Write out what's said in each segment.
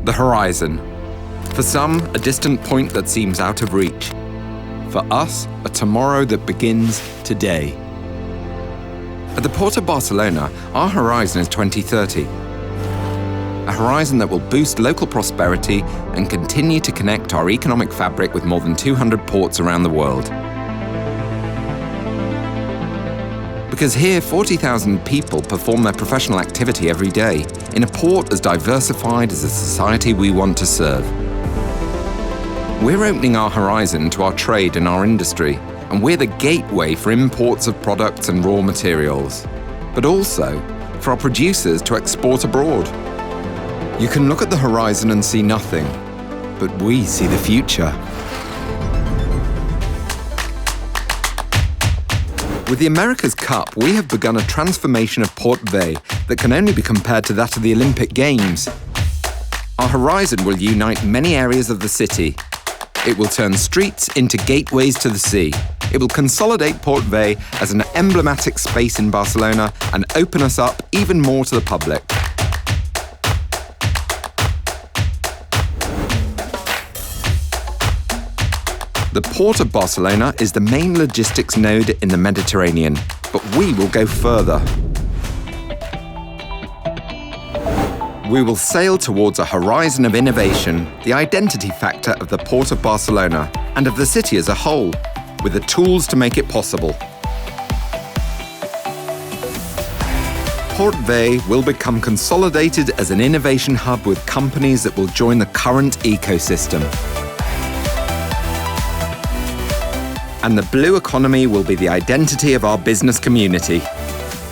The horizon. For some, a distant point that seems out of reach. For us, a tomorrow that begins today. At the Port of Barcelona, our horizon is 2030. A horizon that will boost local prosperity and continue to connect our economic fabric with more than 200 ports around the world. Because here, 40,000 people perform their professional activity every day in a port as diversified as the society we want to serve. We're opening our horizon to our trade and our industry, and we're the gateway for imports of products and raw materials, but also for our producers to export abroad. You can look at the horizon and see nothing, but we see the future. With the America's Cup, we have begun a transformation of Port Vey that can only be compared to that of the Olympic Games. Our horizon will unite many areas of the city. It will turn streets into gateways to the sea. It will consolidate Port Vey as an emblematic space in Barcelona and open us up even more to the public. The Port of Barcelona is the main logistics node in the Mediterranean, but we will go further. We will sail towards a horizon of innovation, the identity factor of the Port of Barcelona and of the city as a whole, with the tools to make it possible. Port Vey will become consolidated as an innovation hub with companies that will join the current ecosystem. And the blue economy will be the identity of our business community.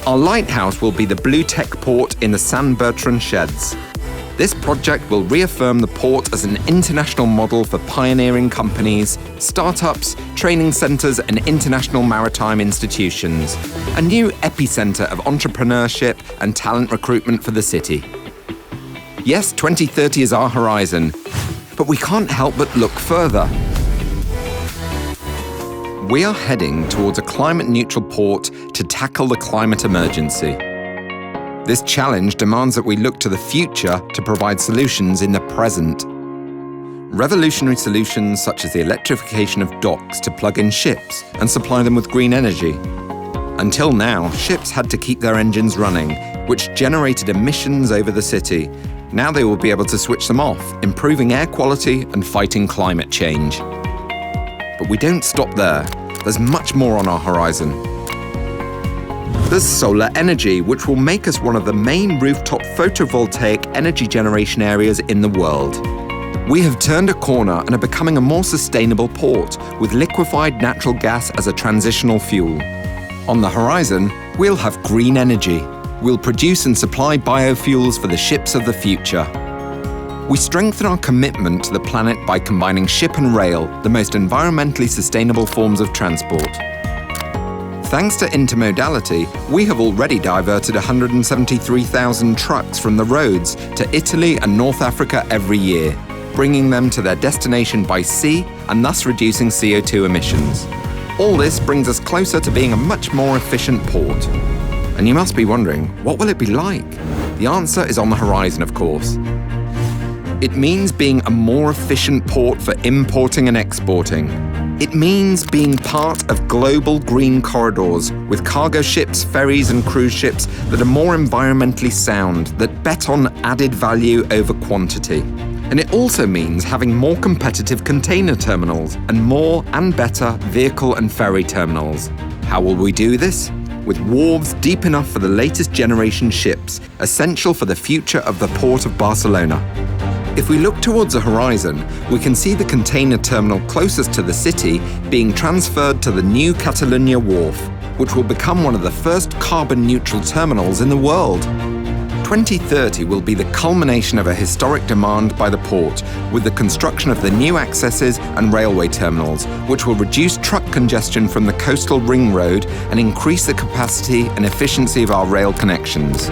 Our lighthouse will be the blue tech port in the San Bertrand Sheds. This project will reaffirm the port as an international model for pioneering companies, startups, training centres and international maritime institutions. A new epicenter of entrepreneurship and talent recruitment for the city. Yes, 2030 is our horizon, but we can't help but look further. We are heading towards a climate-neutral port to tackle the climate emergency. This challenge demands that we look to the future to provide solutions in the present. Revolutionary solutions such as the electrification of docks to plug in ships and supply them with green energy. Until now, ships had to keep their engines running, which generated emissions over the city. Now they will be able to switch them off, improving air quality and fighting climate change. But we don't stop there. There's much more on our horizon. There's solar energy, which will make us one of the main rooftop photovoltaic energy generation areas in the world. We have turned a corner and are becoming a more sustainable port, with liquefied natural gas as a transitional fuel. On the horizon, we'll have green energy. We'll produce and supply biofuels for the ships of the future. We strengthen our commitment to the planet by combining ship and rail, the most environmentally sustainable forms of transport. Thanks to intermodality, we have already diverted 173,000 trucks from the roads to Italy and North Africa every year, bringing them to their destination by sea and thus reducing CO2 emissions. All this brings us closer to being a much more efficient port. And you must be wondering, what will it be like? The answer is on the horizon, of course. It means being a more efficient port for importing and exporting. It means being part of global green corridors with cargo ships, ferries and cruise ships that are more environmentally sound, that bet on added value over quantity. And it also means having more competitive container terminals and more and better vehicle and ferry terminals. How will we do this? With wharves deep enough for the latest generation ships, essential for the future of the Port of Barcelona. If we look towards the horizon, we can see the container terminal closest to the city being transferred to the new Catalunya wharf, which will become one of the first carbon-neutral terminals in the world. 2030 will be the culmination of a historic demand by the port, with the construction of the new accesses and railway terminals, which will reduce truck congestion from the coastal ring road and increase the capacity and efficiency of our rail connections.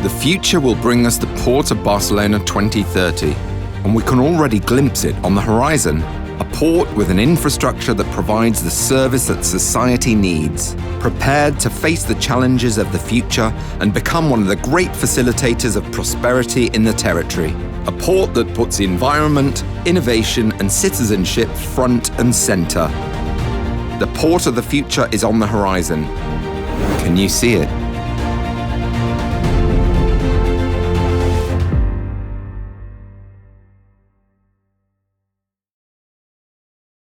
The future will bring us the Port of Barcelona 2030, and we can already glimpse it on the horizon. A port with an infrastructure that provides the service that society needs, prepared to face the challenges of the future and become one of the great facilitators of prosperity in the territory. A port that puts the environment, innovation and citizenship front and centre. The port of the future is on the horizon. Can you see it?